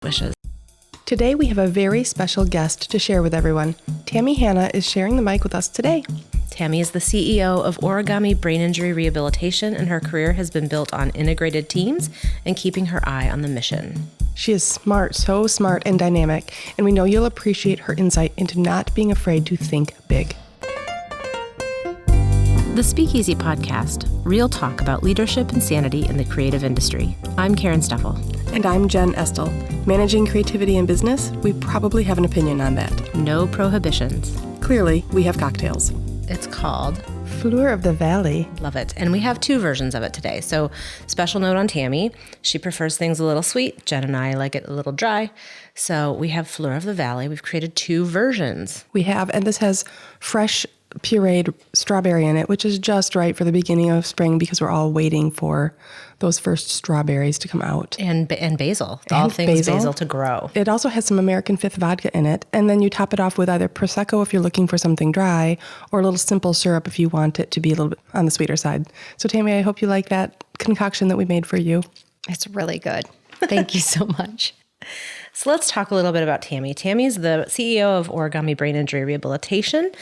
wishes. Today we have a very special guest to share with everyone. Tammy Hannah is sharing the mic with us today. Tammy is the CEO of Origami Brain Injury Rehabilitation, and her career has been built on integrated teams and keeping her eye on the mission. She is smart, so smart and dynamic, and we know you'll appreciate her insight into not being afraid to think big. The Speakeasy Podcast, real talk about leadership and sanity in the creative industry. I'm Karen Steffel. And I'm Jen Estel. Managing creativity in business, we probably have an opinion on that. No prohibitions. Clearly, we have cocktails. It's called Fleur of the Valley. Love it. And we have two versions of it today. So special note on Tammy. She prefers things a little sweet. Jen and I like it a little dry. So we have Fleur of the Valley. We've created two versions. We have, and this has fresh pureed strawberry in it, which is just right for the beginning of spring because we're all waiting for those first strawberries to come out. And basil. All things basil to grow. It also has some American Fifth vodka in it. And then you top it off with either Prosecco if you're looking for something dry, or a little simple syrup if you want it to be a little bit on the sweeter side. So Tammy, I hope you like that concoction that we made for you. It's really good. Thank you so much. So let's talk a little bit about Tammy. Tammy's the CEO of Origami Brain Injury Rehabilitation.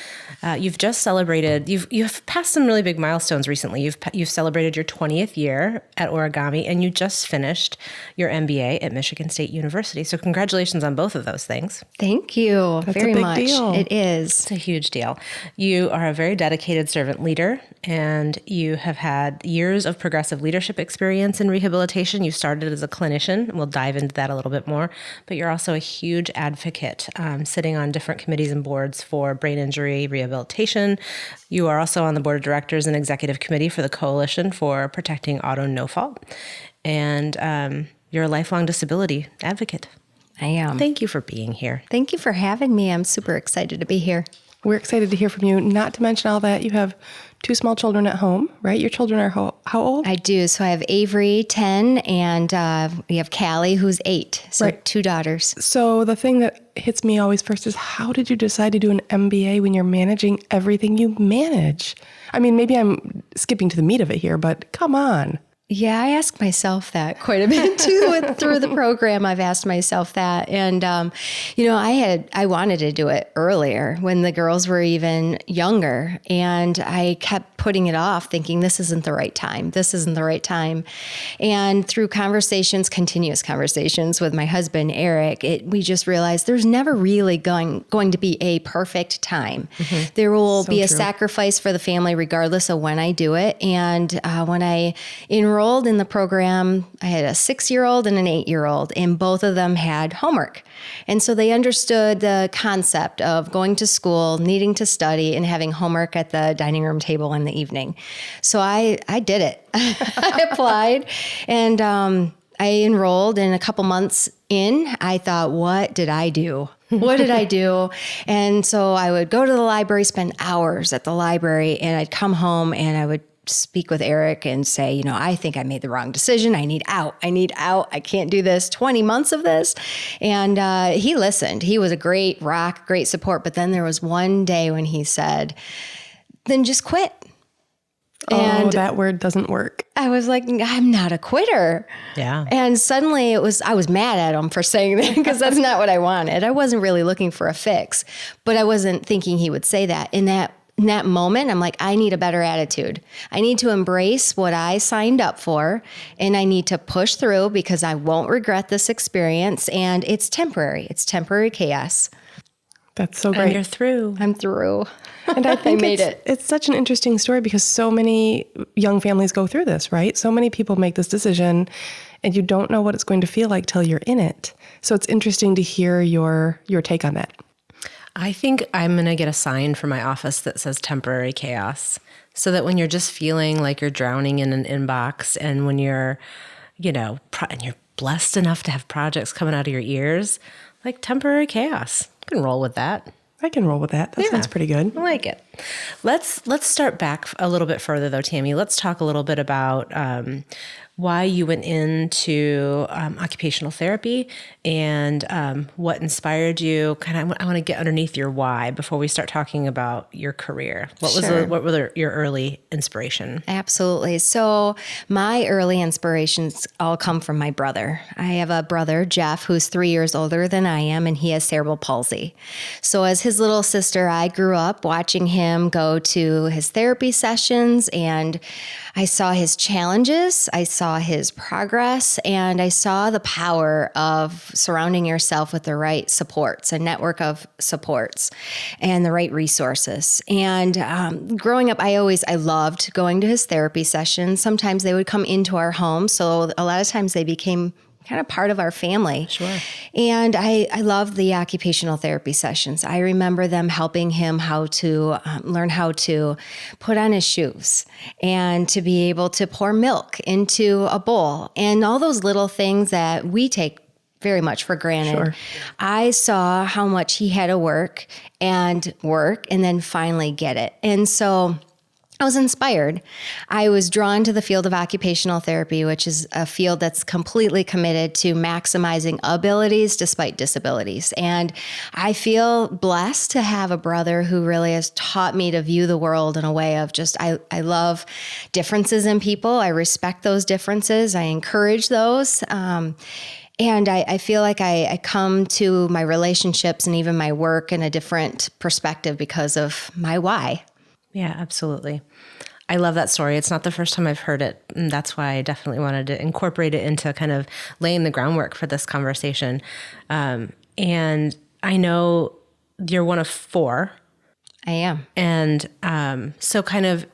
You've just celebrated, you've passed some really big milestones recently. You've celebrated your 20th year at Origami, and you just finished your MBA at Michigan State University. So congratulations on both of those things. Thank you very much. Deal. It is. It's a huge deal. You are a very dedicated servant leader, and you have had years of progressive leadership experience in rehabilitation. You started as a clinician. We'll dive into that a little bit more. But you're also a huge advocate, sitting on different committees and boards for brain injury rehabilitation. You are also on the board of directors and executive committee for the Coalition for Protecting Auto No Fault. And you're a lifelong disability advocate. I am. Thank you for being here. Thank you for having me. I'm super excited to be here. We're excited to hear from you. Not to mention all that, you have two small children at home, right? Your children are how old? I do. So I have Avery, 10, and we have Callie, who's 8. So Right. 2 daughters. So the thing that hits me always first is, how did you decide to do an MBA when you're managing everything you manage? I mean, maybe I'm skipping to the meat of it here, but come on. Yeah, I ask myself that quite a bit too. Through the program, I've asked myself that. And, I wanted to do it earlier when the girls were even younger. And I kept putting it off, thinking this isn't the right time. This isn't the right time. And through continuous conversations with my husband, Eric, we just realized there's never really going to be a perfect time. Mm-hmm. There will be a sacrifice for the family regardless of when I do it. And when I enrolled in the program, I had a 6-year-old and an 8-year-old, and both of them had homework. And so they understood the concept of going to school, needing to study, and having homework at the dining room table in the evening. So I did it. I applied, and I enrolled, and a couple months in, I thought, what did I do? What did I do? And so I would go to the library, spend hours at the library, and I'd come home and I would speak with Eric and say, I think I made the wrong decision. I need out. I can't do this. 20 months of this. And he listened. He was a great rock, great support. But then there was one day when he said, then just quit. And that word doesn't work. I was like, I'm not a quitter. Yeah. And suddenly I was mad at him for saying that because that's not what I wanted. I wasn't really looking for a fix, but I wasn't thinking he would say that. In that moment, I'm like, I need a better attitude. I need to embrace what I signed up for, and I need to push through because I won't regret this experience, and it's temporary. It's temporary chaos. That's so great. And you're through. I'm through. And I think I made it. It's such an interesting story because so many young families go through this, right? So many people make this decision, and you don't know what it's going to feel like till you're in it. So it's interesting to hear your take on that. I think I'm going to get a sign for my office that says temporary chaos, so that when you're just feeling like you're drowning in an inbox, and when you're, and you're blessed enough to have projects coming out of your ears, like temporary chaos. You can roll with that. I can roll with that. That sounds pretty good. I like it. Let's start back a little bit further, though, Tammy. Let's talk a little bit about why you went into occupational therapy and what inspired you. I want to get underneath your why before we start talking about your career. What were your early inspiration? Absolutely. So my early inspirations all come from my brother. I have a brother, Jeff, who's 3 years older than I am, and he has cerebral palsy. So as his little sister, I grew up watching him go to his therapy sessions, and I saw his challenges, I saw his progress, and I saw the power of surrounding yourself with the right supports, a network of supports, and the right resources. And growing up, I loved going to his therapy sessions. Sometimes they would come into our home, so a lot of times they became kind of part of our family. Sure. And I loved the occupational therapy sessions. I remember them helping him how to learn how to put on his shoes and to be able to pour milk into a bowl and all those little things that we take very much for granted. Sure. I saw how much he had to work and then finally get it. And so I was inspired. I was drawn to the field of occupational therapy, which is a field that's completely committed to maximizing abilities despite disabilities. And I feel blessed to have a brother who really has taught me to view the world in a way of just, I love differences in people. I respect those differences. I encourage those. And I feel like I come to my relationships and even my work in a different perspective because of my why. Yeah, absolutely. I love that story. It's not the first time I've heard it. And that's why I definitely wanted to incorporate it into kind of laying the groundwork for this conversation. And I know you're one of 4. I am. And so kind of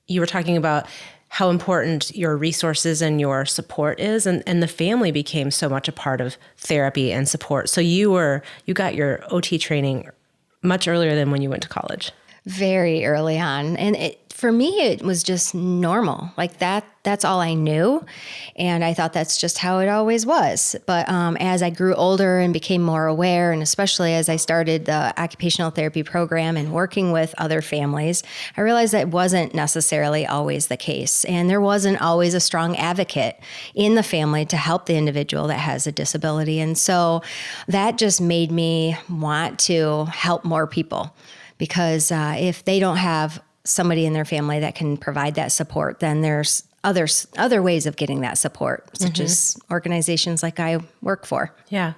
you were talking about how important your resources and your support is. And the family became so much a part of therapy and support. So you got your OT training much earlier than when you went to college. Very early on. And for me, it was just normal. Like that's all I knew. And I thought that's just how it always was. But as I grew older and became more aware, and especially as I started the occupational therapy program and working with other families, I realized that wasn't necessarily always the case. And there wasn't always a strong advocate in the family to help the individual that has a disability. And so that just made me want to help more people. Because if they don't have somebody in their family that can provide that support, then there's other ways of getting that support, such as organizations like I work for. Yeah.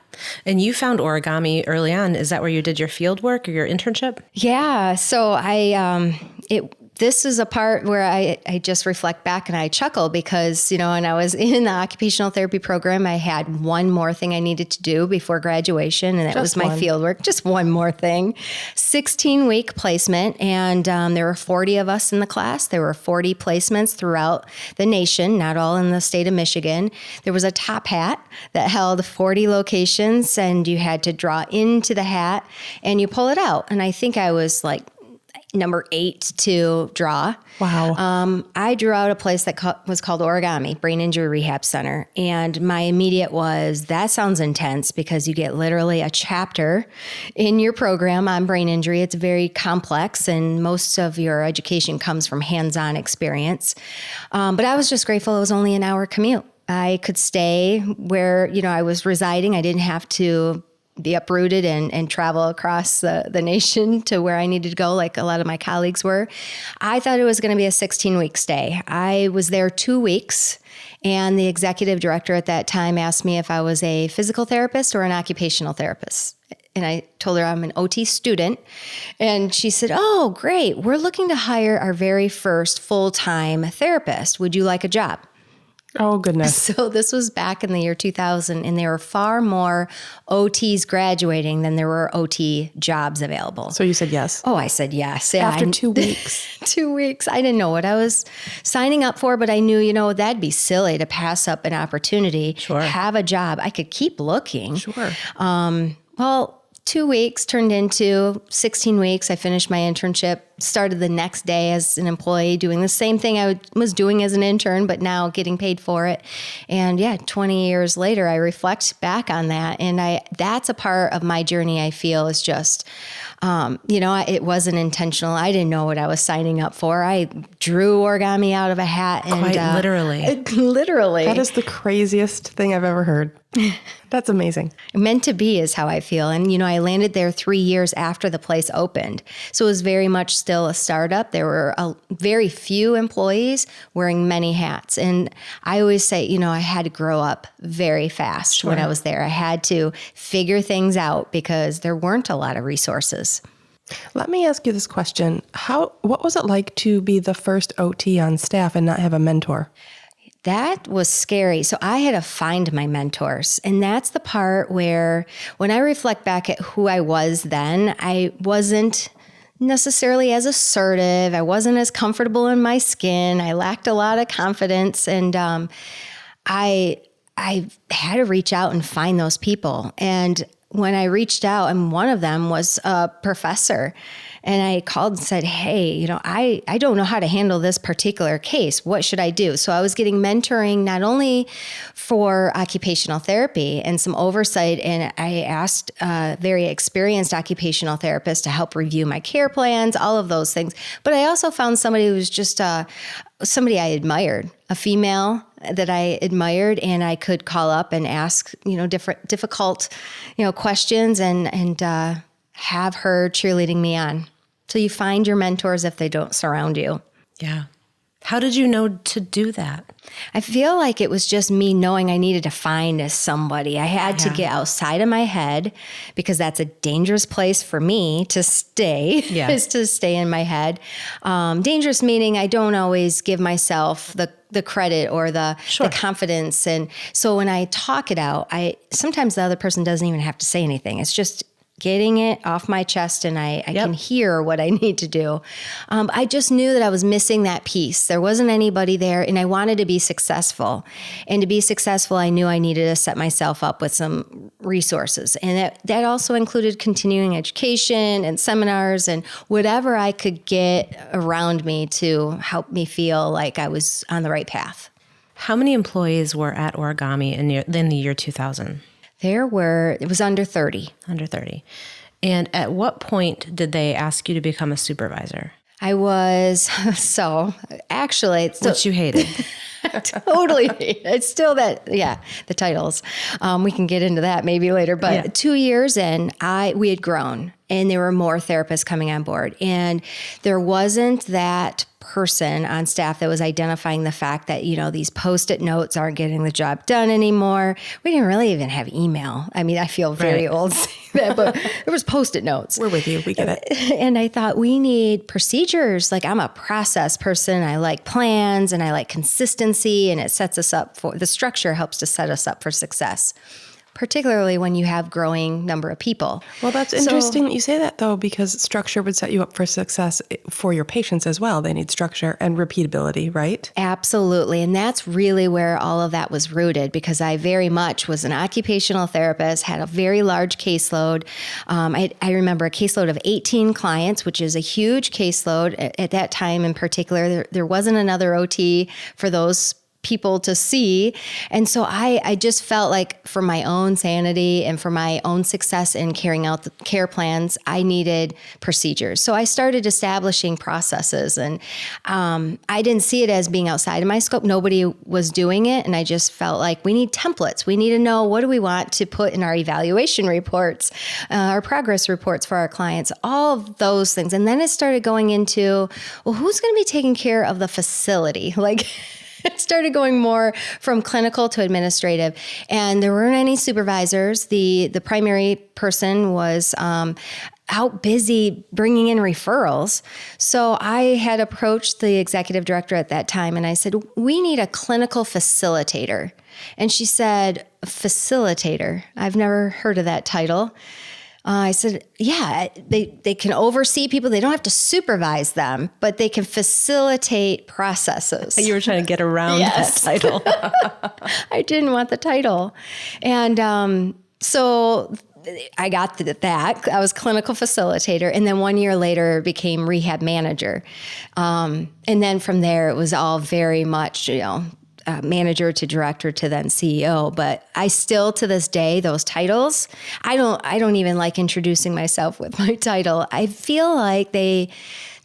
And you found Origami early on. Is that where you did your field work or your internship? Yeah. So this is a part where I just reflect back and I chuckle because, when I was in the occupational therapy program, I had one more thing I needed to do before graduation, and that was my field work. Just one more thing. 16-week placement, and there were 40 of us in the class. There were 40 placements throughout the nation, not all in the state of Michigan. There was a top hat that held 40 locations, and you had to draw into the hat, and you pull it out. And I think I was like number 8 to draw. Wow. I drew out a place that was called Origami, Brain Injury Rehab Center. And my immediate was, that sounds intense because you get literally a chapter in your program on brain injury. It's very complex and most of your education comes from hands-on experience. But I was just grateful it was only an hour commute. I could stay where, I was residing. I didn't have to be uprooted and travel across the nation to where I needed to go, like a lot of my colleagues were. I thought it was going to be a 16-week stay. I was there 2 weeks, and the executive director at that time asked me if I was a physical therapist or an occupational therapist. And I told her I'm an OT student. And she said, "Oh, great. We're looking to hire our very first full-time therapist. Would you like a job?" Oh, goodness. So this was back in the year 2000, and there were far more OTs graduating than there were OT jobs available. So you said yes? Oh, I said yes. Yeah, After 2 weeks. 2 weeks. I didn't know what I was signing up for, but I knew, that'd be silly to pass up an opportunity, have a job. I could keep looking. Sure. Well, 2 weeks turned into 16 weeks. I finished my internship started the next day as an employee doing the same thing I was doing as an intern, but now getting paid for it. And 20 years later, I reflect back on that. And that's a part of my journey I feel is just, it wasn't intentional. I didn't know what I was signing up for. I drew origami out of a hat. And, Quite literally. Literally. That is the craziest thing I've ever heard. That's amazing. Meant to be is how I feel. And, I landed there 3 years after the place opened. So it was very much still a startup. There were very few employees wearing many hats. And I always say, I had to grow up very fast when I was there. I had to figure things out because there weren't a lot of resources. Let me ask you this question. What was it like to be the first OT on staff and not have a mentor? That was scary. So I had to find my mentors. And that's the part where when I reflect back at who I was then, I wasn't necessarily as assertive. I wasn't as comfortable in my skin. I lacked a lot of confidence. And I had to reach out and find those people. And when I reached out, and one of them was a professor, and I called and said, hey, I don't know how to handle this particular case. What should I do? So I was getting mentoring not only for occupational therapy and some oversight, and I asked a very experienced occupational therapist to help review my care plans, all of those things. But I also found somebody who was just somebody I admired, a female that I admired, and I could call up and ask, different difficult, questions and have her cheerleading me on. So you find your mentors if they don't surround you. Yeah. How did you know to do that? I feel like it was just me knowing I needed to find somebody. I had to get outside of my head because that's a dangerous place for me to stay, is to stay in my head. Dangerous meaning I don't always give myself the credit or the confidence. And so when I talk it out, sometimes the other person doesn't even have to say anything. It's just getting it off my chest, and I can hear what I need to do. I just knew that I was missing that piece. There wasn't anybody there, and I wanted to be successful. And to be successful, I knew I needed to set myself up with some resources. And that also included continuing education and seminars and whatever I could get around me to help me feel like I was on the right path. How many employees were at Origami in the year 2000? It was under 30. Under 30. And at what point did they ask you to become a supervisor? I was, Which you hated. Totally. It's still the titles. We can get into that maybe later. But 2 years in, we had grown, and there were more therapists coming on board. And there wasn't that person on staff that was identifying the fact that, these Post-it notes aren't getting the job done anymore. We didn't really even have email. I mean, I feel very old saying that, but there was Post-it notes. We're with you. We get it. And I thought we need procedures. Like, I'm a process person. I like plans and I like consistency, and it sets us up the structure helps to set us up for success, particularly when you have growing number of people. Well, that's interesting that you say that, though, because structure would set you up for success for your patients as well. They need structure and repeatability, right? Absolutely. And that's really where all of that was rooted, because I very much was an occupational therapist, had a very large caseload. I remember a caseload of 18 clients, which is a huge caseload. At that time in particular, there wasn't another OT for those people to see. And so I just felt like for my own sanity and for my own success in carrying out the care plans, I needed procedures. So I started establishing processes, and I didn't see it as being outside of my scope. Nobody was doing it. And I just felt like we need templates. We need to know, what do we want to put in our evaluation reports, our progress reports for our clients, all of those things. And then it started going into, well, who's going to be taking care of the facility? It started going more from clinical to administrative, and there weren't any supervisors. The primary person was out busy bringing in referrals. So I had approached the executive director at that time, and I said, we need a clinical facilitator. And she said, facilitator? I've never heard of that title. I said, they can oversee people. They don't have to supervise them, but they can facilitate processes. You were trying to get around that title. I didn't want the title. And So I got that. I was clinical facilitator. And then 1 year later became rehab manager. And then from there, it was all very much, manager to director to then CEO. But I still, to this day, those titles, I don't even like introducing myself with my title. I feel like they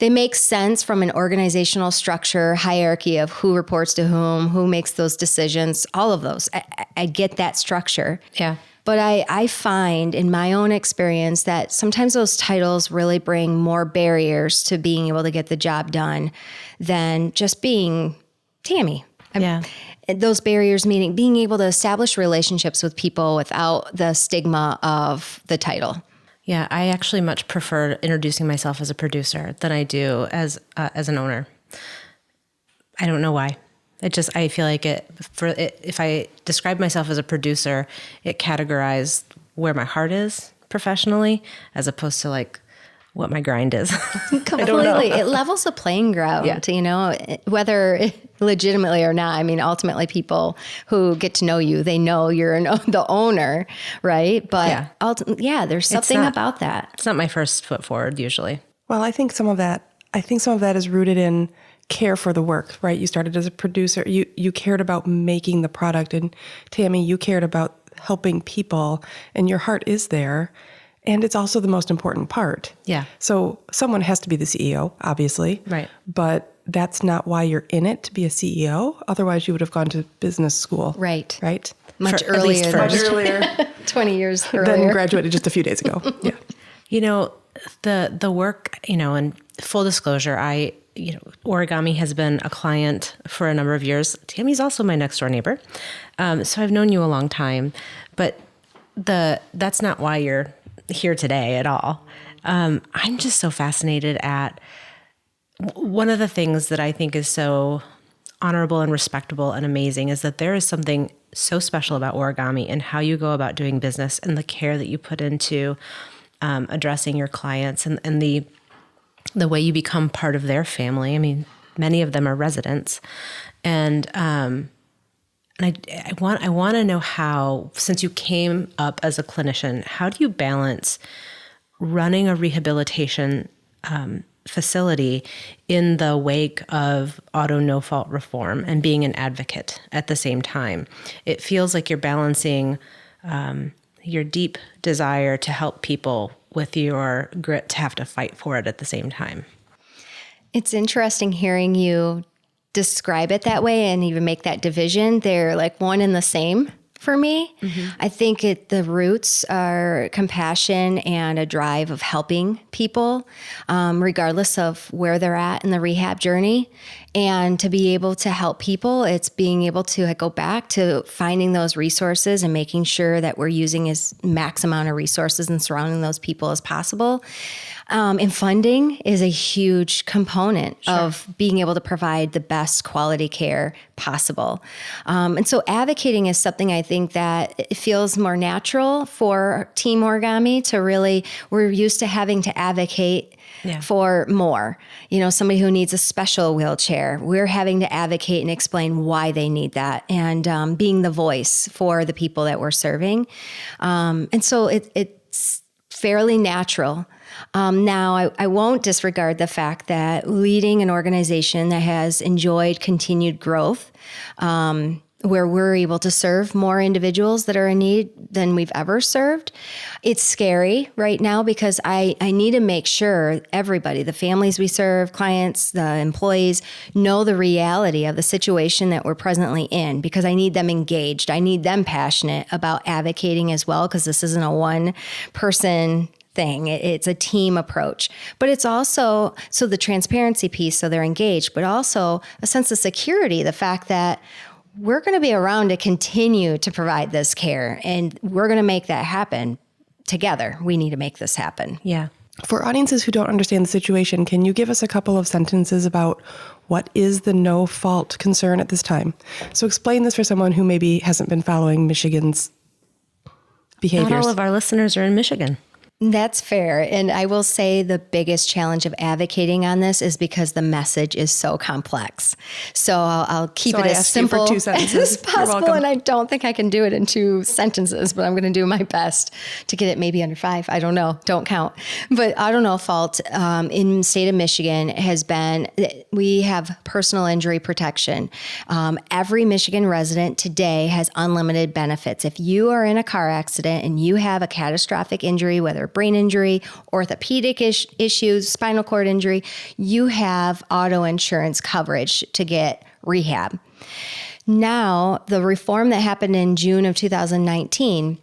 make sense from an organizational structure, hierarchy of who reports to who makes those decisions, all of those. I get that structure. Yeah. But I find in my own experience that sometimes those titles really bring more barriers to being able to get the job done than just being Tammy. Yeah. Those barriers meaning being able to establish relationships with people without the stigma of the title. Yeah, I actually much prefer introducing myself as a producer than I do as an owner. I don't know why. I feel like if I describe myself as a producer, it categorized where my heart is professionally as opposed to like what my grind is. Completely. It levels the playing ground, whether legitimately or not. I mean, ultimately people who get to know you, they know you're the owner, right? But there's something about that. It's not my first foot forward usually. Well, I think some of that is rooted in care for the work, right? You started as a producer. You cared about making the product, and Tammy, you cared about helping people, and your heart is there. And it's also the most important part. Yeah. So someone has to be the CEO, obviously. Right. But that's not why you're in it, to be a CEO. Otherwise, you would have gone to business school. Right. Right? Much At least earlier. first. Much earlier. 20 years earlier. Then graduated just a few days ago. Yeah. The work, and full disclosure, Origami has been a client for a number of years. Tammy's also my next door neighbor. So I've known you a long time, but that's not why you're here today at all. I'm just so fascinated at one of the things that I think is so honorable and respectable and amazing is that there is something so special about Origami and how you go about doing business and the care that you put into addressing your clients and the way you become part of their family. I mean, many of them are residents, and I want to know how, since you came up as a clinician, how do you balance running a rehabilitation facility in the wake of auto no-fault reform and being an advocate at the same time? It feels like you're balancing your deep desire to help people with your grit to have to fight for it at the same time. It's interesting hearing you describe it that way and even make that division. They're like one and the same for me. Mm-hmm. I think the roots are compassion and a drive of helping people, regardless of where they're at in the rehab journey. And to be able to help people, it's being able to go back to finding those resources and making sure that we're using as max amount of resources and surrounding those people as possible. And funding is a huge component of being able to provide the best quality care possible. And so advocating is something I think that it feels more natural for Team Origami to really, we're used to having to advocate for more. Somebody who needs a special wheelchair, we're having to advocate and explain why they need that and being the voice for the people that we're serving. And so it's fairly natural. Now, I won't disregard the fact that leading an organization that has enjoyed continued growth, where we're able to serve more individuals that are in need than we've ever served. It's scary right now because I need to make sure everybody, the families we serve, clients, the employees, know the reality of the situation that we're presently in, because I need them engaged. I need them passionate about advocating as well, because this isn't a one-person thing. It's a team approach, but it's also, so the transparency piece, so they're engaged, but also a sense of security, the fact that we're going to be around to continue to provide this care, and we're going to make that happen together. We need to make this happen. Yeah. For audiences who don't understand the situation, can you give us a couple of sentences about what is the no-fault concern at this time? So explain this for someone who maybe hasn't been following Michigan's behaviors. Not all of our listeners are in Michigan. That's fair. And I will say the biggest challenge of advocating on this is because the message is so complex. So I'll keep So it I as asked you for simple 2 sentences. as You're possible. welcome. And I don't think I can do it in 2 sentences, but I'm going to do my best to get it maybe under 5. I don't know. Don't count. But auto no fault in the state of Michigan has been, we have personal injury protection. Every Michigan resident today has unlimited benefits. If you are in a car accident and you have a catastrophic injury, whether brain injury, orthopedic issues, spinal cord injury, you have auto insurance coverage to get rehab. Now, the reform that happened in June of 2019,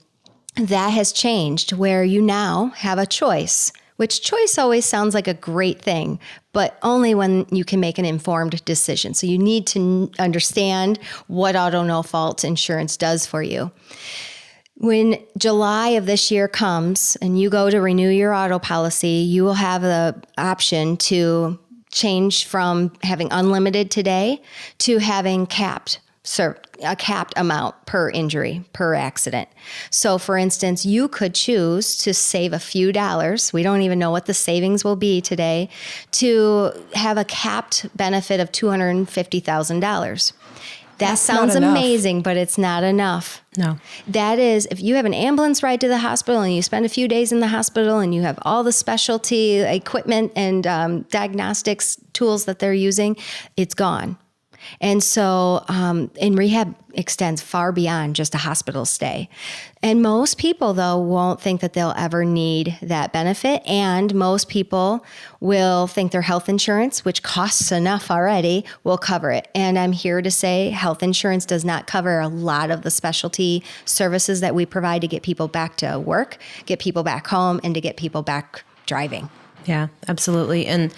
that has changed where you now have a choice, which choice always sounds like a great thing, but only when you can make an informed decision. So you need to understand what auto no fault insurance does for you. When July of this year comes and you go to renew your auto policy, you will have the option to change from having unlimited today to having a capped amount per injury, per accident. So for instance, you could choose to save a few dollars. We don't even know what the savings will be today to have a capped benefit of $250,000. That sounds amazing, but it's not enough. No. That is, if you have an ambulance ride to the hospital and you spend a few days in the hospital and you have all the specialty equipment and diagnostics tools that they're using, it's gone. And so, and rehab extends far beyond just a hospital stay. And most people, though, won't think that they'll ever need that benefit. And most people will think their health insurance, which costs enough already, will cover it. And I'm here to say health insurance does not cover a lot of the specialty services that we provide to get people back to work, get people back home, and to get people back driving. Yeah, absolutely. And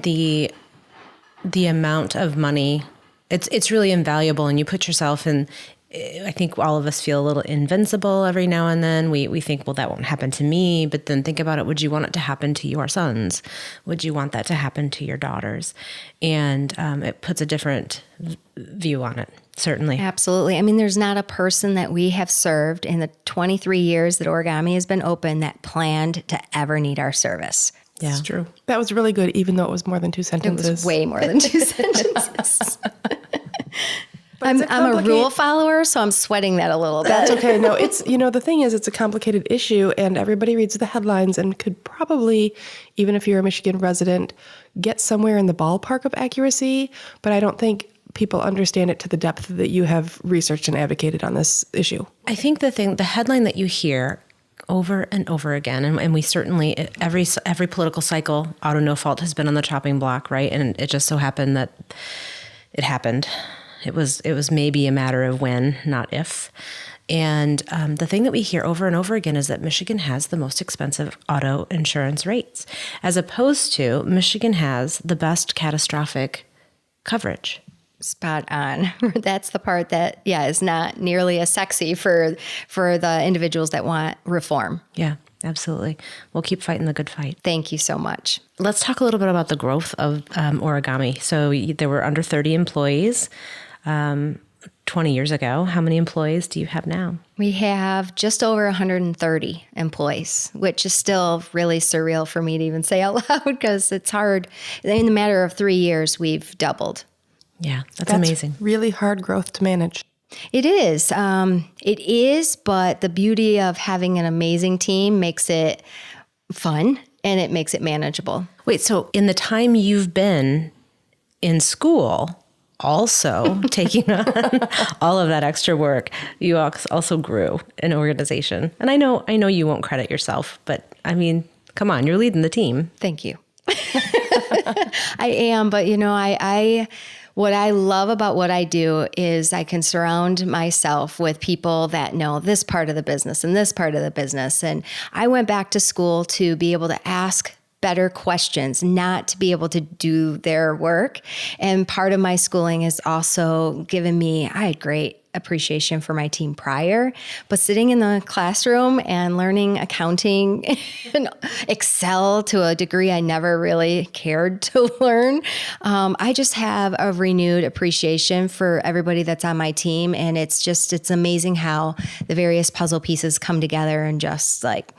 the amount of money, it's really invaluable. And you put yourself in, I think all of us feel a little invincible every now and then. We think, well, that won't happen to me. But then think about it. Would you want it to happen to your sons? Would you want that to happen to your daughters? And it puts a different view on it, certainly. Absolutely. I mean, there's not a person that we have served in the 23 years that Origami has been open that planned to ever need our service. Yeah. It's true. That was really good, even though it was more than 2 sentences. It was way more than 2 sentences. I'm a complicated- rule follower, so I'm sweating that a little bit. That's okay. No, it's, the thing is, it's a complicated issue, and everybody reads the headlines and could probably, even if you're a Michigan resident, get somewhere in the ballpark of accuracy. But I don't think people understand it to the depth that you have researched and advocated on this issue. I think the headline that you hear over and over again, and we certainly, every political cycle, auto no fault has been on the chopping block, right? And it just so happened that it happened. It was maybe a matter of when, not if. And the thing that we hear over and over again is that Michigan has the most expensive auto insurance rates, as opposed to Michigan has the best catastrophic coverage. Spot on. That's the part that, is not nearly as sexy for the individuals that want reform. Yeah, absolutely. We'll keep fighting the good fight. Thank you so much. Let's talk a little bit about the growth of Origami. So there were under 30 employees 20 years ago. How many employees do you have now? We have just over 130 employees, which is still really surreal for me to even say out loud because it's hard. In the matter of 3 years, we've doubled. Yeah, that's amazing. Really hard growth to manage. It is. It is, but the beauty of having an amazing team makes it fun and it makes it manageable. Wait, so in the time you've been in school, also taking on all of that extra work, you also grew an organization. And I know you won't credit yourself, but I mean, come on, you're leading the team. Thank you. I am, but what I love about what I do is I can surround myself with people that know this part of the business and this part of the business. And I went back to school to be able to ask better questions, not to be able to do their work. And part of my schooling has also given me, I had great appreciation for my team prior, but sitting in the classroom and learning accounting and Excel to a degree I never really cared to learn, I just have a renewed appreciation for everybody that's on my team. And it's amazing how the various puzzle pieces come together and just like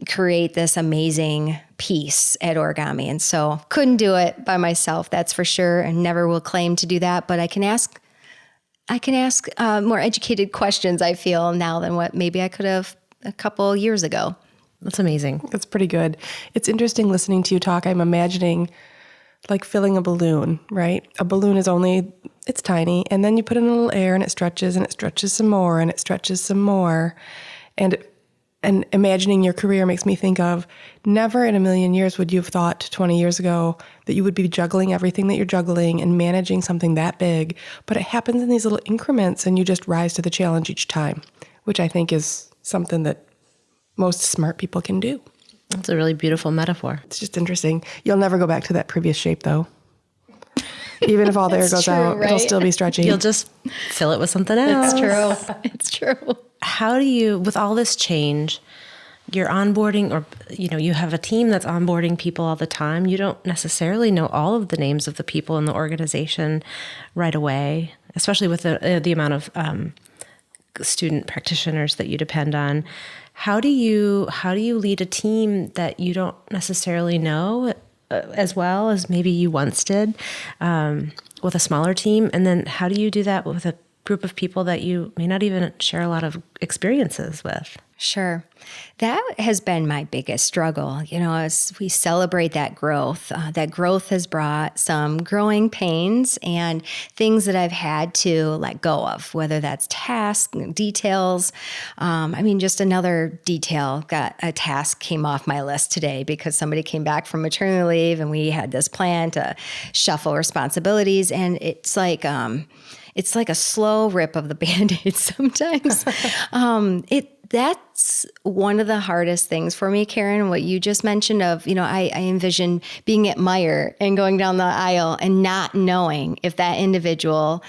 create this amazing piece at Origami. And so couldn't do it by myself, that's for sure, and never will claim to do that. But I can ask more educated questions, I feel, now than what maybe I could have a couple years ago. That's amazing. That's pretty good. It's interesting listening to you talk. I'm imagining like filling a balloon, right? A balloon is it's tiny, and then you put in a little air and it stretches some more and it stretches some more. And imagining your career makes me think of never in a million years would you have thought 20 years ago that you would be juggling everything that you're juggling and managing something that big. But it happens in these little increments and you just rise to the challenge each time, which I think is something that most smart people can do. That's a really beautiful metaphor. It's just interesting. You'll never go back to that previous shape, though. Even if all the air goes out, right? it'll still be stretchy. You'll just fill it with something else. It's true. It's true. How do you, with all this change, you're onboarding, or you have a team that's onboarding people all the time. You don't necessarily know all of the names of the people in the organization right away, especially with the amount of student practitioners that you depend on. How do you lead a team that you don't necessarily know as well as maybe you once did with a smaller team? And then how do you do that with a group of people that you may not even share a lot of experiences with? Sure. That has been my biggest struggle. As we celebrate that growth has brought some growing pains and things that I've had to let go of, whether that's tasks, details. Just another detail, a task came off my list today because somebody came back from maternity leave and we had this plan to shuffle responsibilities. And it's like a slow rip of the Band-Aid sometimes. That's one of the hardest things for me, Karen, what you just mentioned of, I envision being at Meijer and going down the aisle and not knowing if that individual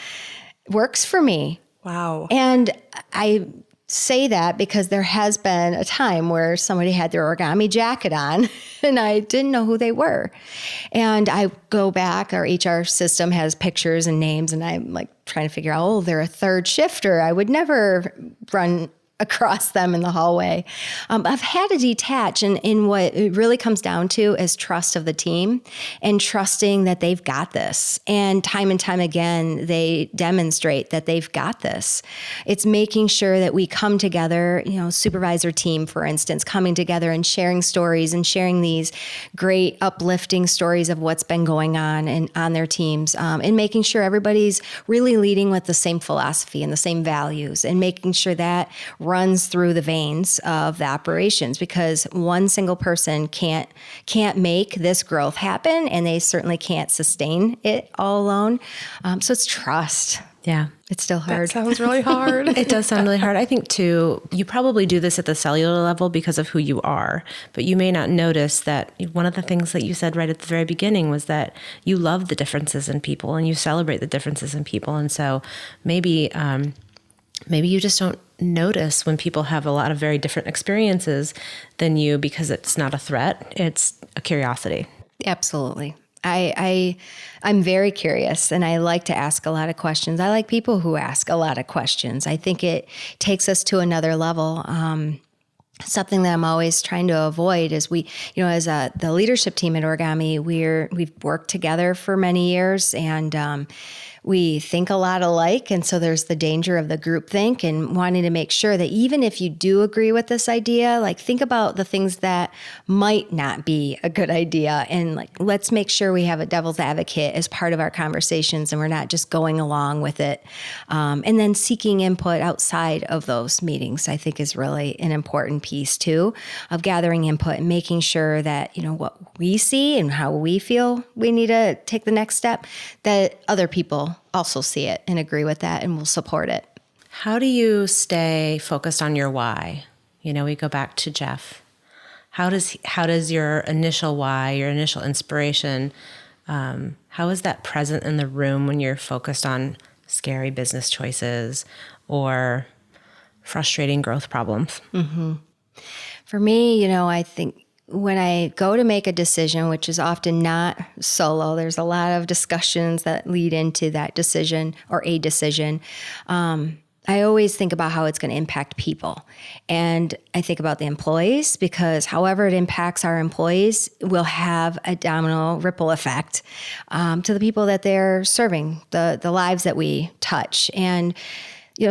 works for me. Wow. And I say that because there has been a time where somebody had their Origami jacket on and I didn't know who they were. And I go back, our HR system has pictures and names, and I'm like trying to figure out, they're a third shifter. I would never run across them in the hallway. I've had to detach, and what it really comes down to is trust of the team and trusting that they've got this. And time again, they demonstrate that they've got this. It's making sure that we come together, supervisor team, for instance, coming together and sharing stories and sharing these great uplifting stories of what's been going on and on their teams, and making sure everybody's really leading with the same philosophy and the same values, and making sure that runs through the veins of the operations, because one single person can't make this growth happen, and they certainly can't sustain it all alone. So it's trust. Yeah. It's still hard. That sounds really hard. It does sound really hard. I think, too, you probably do this at the cellular level because of who you are, but you may not notice that one of the things that you said right at the very beginning was that you love the differences in people and you celebrate the differences in people. And so maybe you just don't notice when people have a lot of very different experiences than you because it's not a threat, it's a curiosity. Absolutely. I'm very curious, and I like to ask a lot of questions. I like people who ask a lot of questions. I think it takes us to another level. Something that I'm always trying to avoid is as the leadership team at Origami, we've worked together for many years, and we think a lot alike. And so there's the danger of the groupthink and wanting to make sure that even if you do agree with this idea, think about the things that might not be a good idea. And let's make sure we have a devil's advocate as part of our conversations and we're not just going along with it. And then seeking input outside of those meetings, I think, is really an important piece too, of gathering input and making sure that, what we see and how we feel we need to take the next step, that other people also see it and agree with that and will support it. How do you stay focused on your why? We go back to Jeff. How does your initial why, your initial inspiration, how is that present in the room when you're focused on scary business choices or frustrating growth problems? Mm-hmm. For me, I think when I go to make a decision, which is often not solo, there's a lot of discussions that lead into that decision or a decision. I always think about how it's going to impact people. And I think about the employees, because however it impacts our employees will have a domino ripple effect to the people that they're serving, the lives that we touch. And,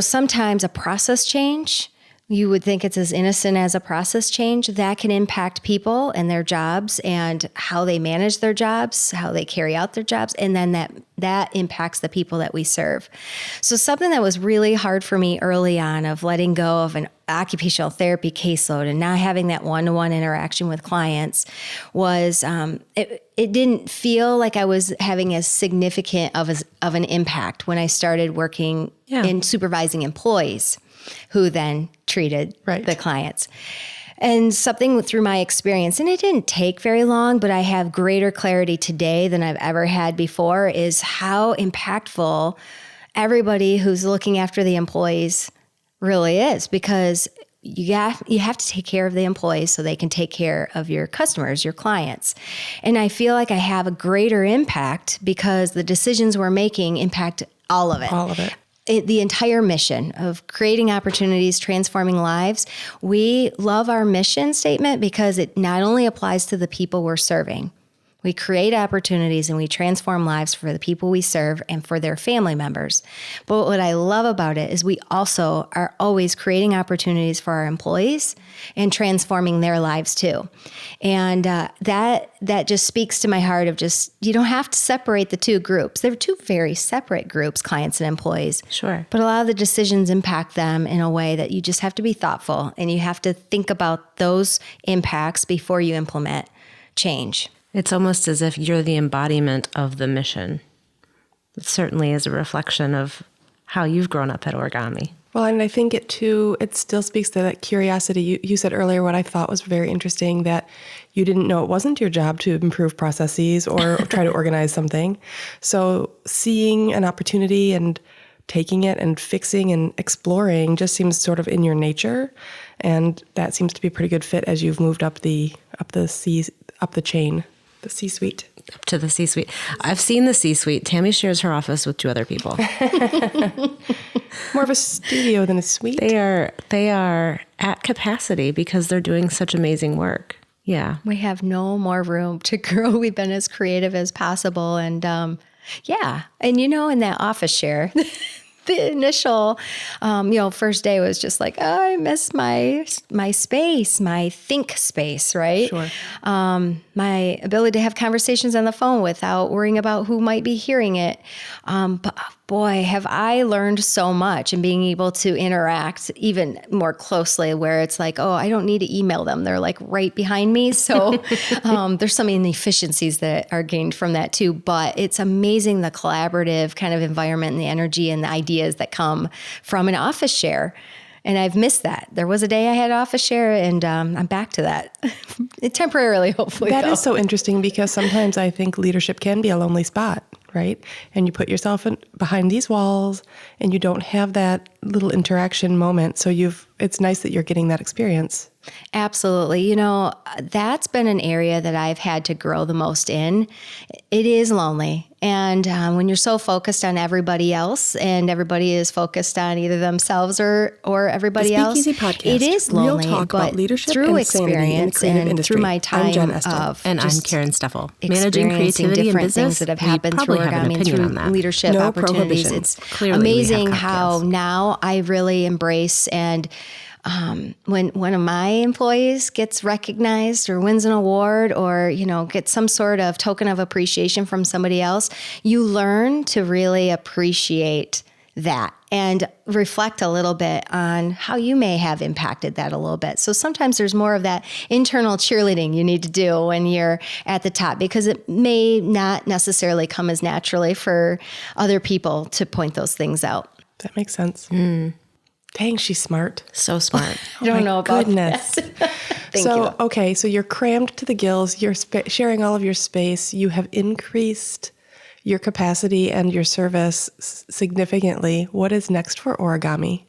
sometimes a process change, you would think it's as innocent as a process change, that can impact people and their jobs and how they manage their jobs, how they carry out their jobs, and then that impacts the people that we serve. So something that was really hard for me early on, of letting go of an occupational therapy caseload and not having that one-to-one interaction with clients, was it didn't feel like I was having as significant of an impact when I started working in supervising employees, who then treated the clients. And something through my experience, and it didn't take very long, but I have greater clarity today than I've ever had before, is how impactful everybody who's looking after the employees really is. Because you have to take care of the employees so they can take care of your customers, your clients. And I feel like I have a greater impact because the decisions we're making impact all of it. All of it. The entire mission of creating opportunities, transforming lives. We love our mission statement because it not only applies to the people we're serving. We create opportunities and we transform lives for the people we serve and for their family members. But what I love about it is we also are always creating opportunities for our employees and transforming their lives too. And that just speaks to my heart of just, you don't have to separate the two groups. They're two very separate groups, clients and employees. Sure. But a lot of the decisions impact them in a way that you just have to be thoughtful and you have to think about those impacts before you implement change. It's almost as if you're the embodiment of the mission. It certainly is a reflection of how you've grown up at Origami. Well, and I think it still speaks to that curiosity. You said earlier what I thought was very interesting, that you didn't know it wasn't your job to improve processes or try to organize something. So seeing an opportunity and taking it and fixing and exploring just seems sort of in your nature. And that seems to be a pretty good fit as you've moved up the chain. The C-suite. Up to the C-suite. I've seen the C-suite. Tammy shares her office with 2 other people. More of a studio than a suite. They are at capacity because they're doing such amazing work. Yeah. We have no more room to grow. We've been as creative as possible. And And in that office share, the initial, first day was just like, oh, I miss my space, my think space, right? Sure. My ability to have conversations on the phone without worrying about who might be hearing it. But boy, have I learned so much, and being able to interact even more closely, where it's like, oh, I don't need to email them. They're like right behind me. So there's some inefficiencies that are gained from that too. But it's amazing the collaborative kind of environment and the energy and the ideas that come from an office share. And I've missed that. There was a day I had office share, and I'm back to that temporarily, hopefully. That is so interesting, because sometimes I think leadership can be a lonely spot, right? And you put yourself behind these walls and you don't have that little interaction moment. So it's nice that you're getting that experience. Absolutely. That's been an area that I've had to grow the most in. It is lonely. And when you're so focused on everybody else, and everybody is focused on either themselves or everybody else, Podcast, it is lonely. Real talk but about leadership through and sanity in the experience creative and industry. through my time I'm Jen Estel. of And I'm just Karen Steffel. Managing experiencing creativity in different business, things that have we happened through probably have an Origami and opinion through on that. leadership No opportunities. prohibition. It's Clearly we have amazing cocktails. how now I really embrace, and when one of my employees gets recognized or wins an award or, gets some sort of token of appreciation from somebody else, you learn to really appreciate that and reflect a little bit on how you may have impacted that a little bit. So sometimes there's more of that internal cheerleading you need to do when you're at the top, because it may not necessarily come as naturally for other people to point those things out. That makes sense. Dang, she's smart. So smart. I don't know about goodness. that. Thank So, you. okay, so you're crammed to the gills. You're sharing all of your space. You have increased your capacity and your service significantly. What is next for Origami?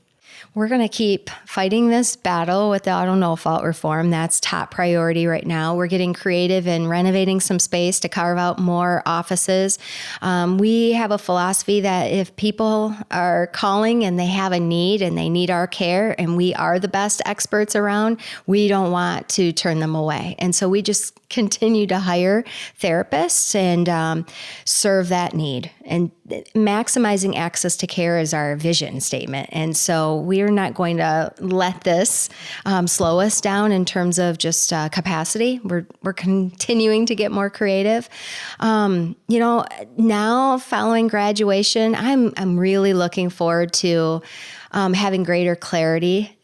We're going to keep fighting this battle with the auto no-fault reform. That's top priority right now. We're getting creative and renovating some space to carve out more offices. We have a philosophy that if people are calling and they have a need and they need our care and we are the best experts around, we don't want to turn them away. And so we just continue to hire therapists and serve that need. And maximizing access to care is our vision statement. And so we're not going to let this slow us down in terms of just capacity. We're continuing to get more creative. Now following graduation, I'm really looking forward to having greater clarity,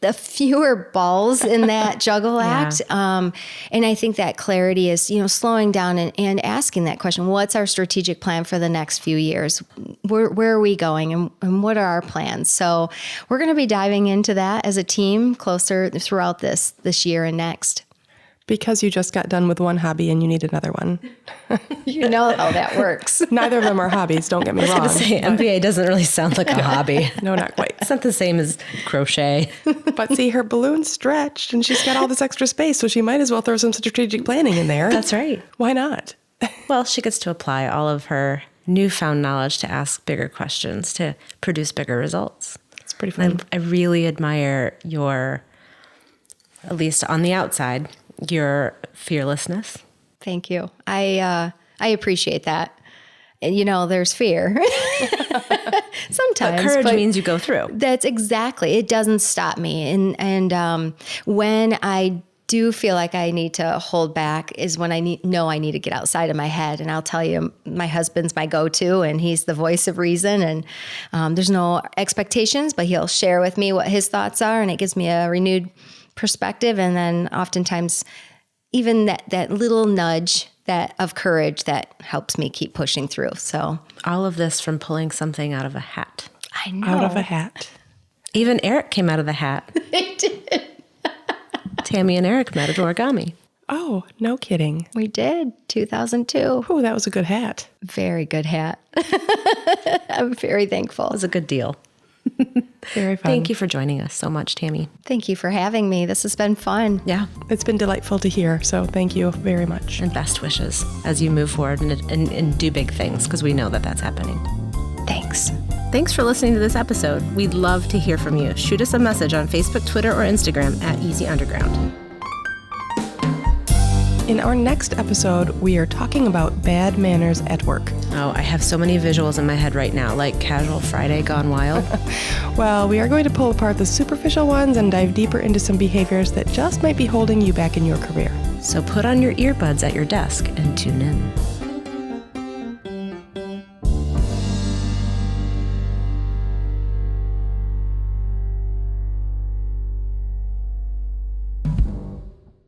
a fewer balls in that juggle act. And I think that clarity is, slowing down and asking that question, what's our strategic plan for the next few years? Where are we going and what are our plans? So we're going to be diving into that as a team closer throughout this year and next. Because you just got done with one hobby and you need another one. You know how that works. Neither of them are hobbies, don't get me wrong. I was going to say, MBA doesn't really sound like a hobby. No, not quite. It's not the same as crochet. But see, her balloon's stretched and she's got all this extra space, so she might as well throw some strategic planning in there. That's right. Why not? Well, she gets to apply all of her newfound knowledge to ask bigger questions, to produce bigger results. It's pretty fun. I really admire your, at least on the outside, your fearlessness. Thank you. I appreciate that. There's fear sometimes. But courage means you go through. That's exactly. It doesn't stop me. And when I do feel like I need to hold back is when I know I need to get outside of my head. And I'll tell you, my husband's my go-to, and he's the voice of reason. And there's no expectations, but he'll share with me what his thoughts are, and it gives me a renewed perspective. And then oftentimes even that little nudge of courage that helps me keep pushing through. So all of this from pulling something out of a hat. I know. Out of a hat. Even Eric came out of the hat. They did. Tammy and Eric met at Origami. Oh, no kidding. We did. 2002. Oh, that was a good hat. Very good hat. I'm very thankful. It was a good deal. Very fun. Thank you for joining us so much, Tammy. Thank you for having me. This has been fun. Yeah. It's been delightful to hear, so thank you very much. And best wishes as you move forward and do big things, because we know that that's happening. Thanks. Thanks for listening to this episode. We'd love to hear from you. Shoot us a message on Facebook, Twitter, or Instagram at Easy Underground. In our next episode, we are talking about bad manners at work. Oh, I have so many visuals in my head right now, like Casual Friday gone wild. Well, we are going to pull apart the superficial ones and dive deeper into some behaviors that just might be holding you back in your career. So put on your earbuds at your desk and tune in.